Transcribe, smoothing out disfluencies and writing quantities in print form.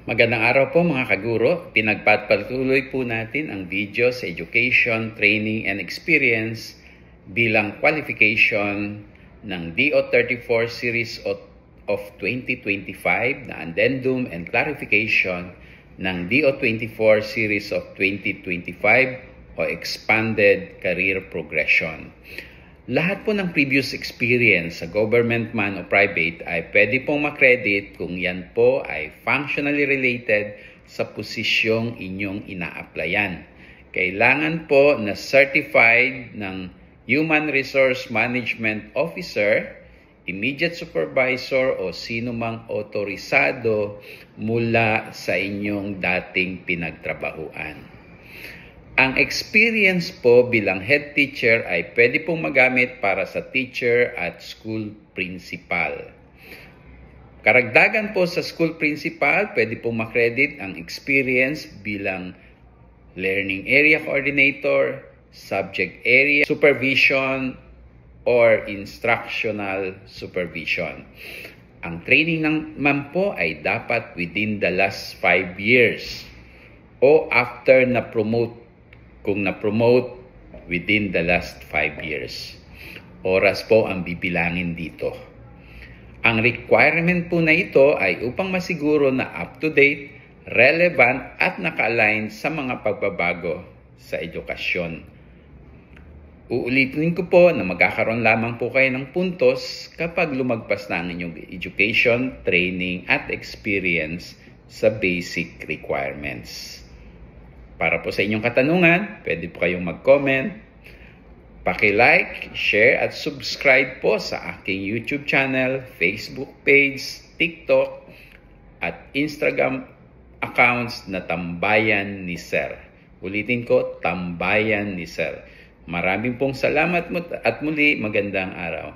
Magandang araw po mga kaguro. Pinagpapatuloy po natin ang video sa Education, Training, and Experience bilang qualification ng DO34 Series of 2025 na Addendum and Clarification ng DO24 Series of 2025 o Expanded Career Progression. Lahat po ng previous experience sa government man o private ay pwede pong makredit kung yan po ay functionally related sa posisyong inyong ina-applyan. Kailangan po na certified ng Human Resource Management Officer, immediate supervisor o sino mang otorisado mula sa inyong dating pinagtrabahuan. Ang experience po bilang head teacher ay pwede pong magamit para sa teacher at school principal. Karagdagan po sa school principal, pwede pong makredit ang experience bilang learning area coordinator, subject area supervision, or instructional supervision. Ang training naman po ay dapat within the last 5 years o after na-promote kung na-promote within the last 5 years. Oras po ang bibilangin dito. Ang requirement po na ito ay upang masiguro na up-to-date, relevant at naka-align sa mga pagbabago sa edukasyon. Uulitin ko po na magkakaroon lamang po kayo ng puntos kapag lumagpas na ang inyong education, training at experience sa basic requirements. Para po sa inyong katanungan, pwede po kayong mag-comment, paki-like, share at subscribe po sa aking YouTube channel, Facebook page, TikTok at Instagram accounts na Tambayan ni Sir. Ulitin ko, Tambayan ni Sir. Maraming pong salamat at muli magandang araw.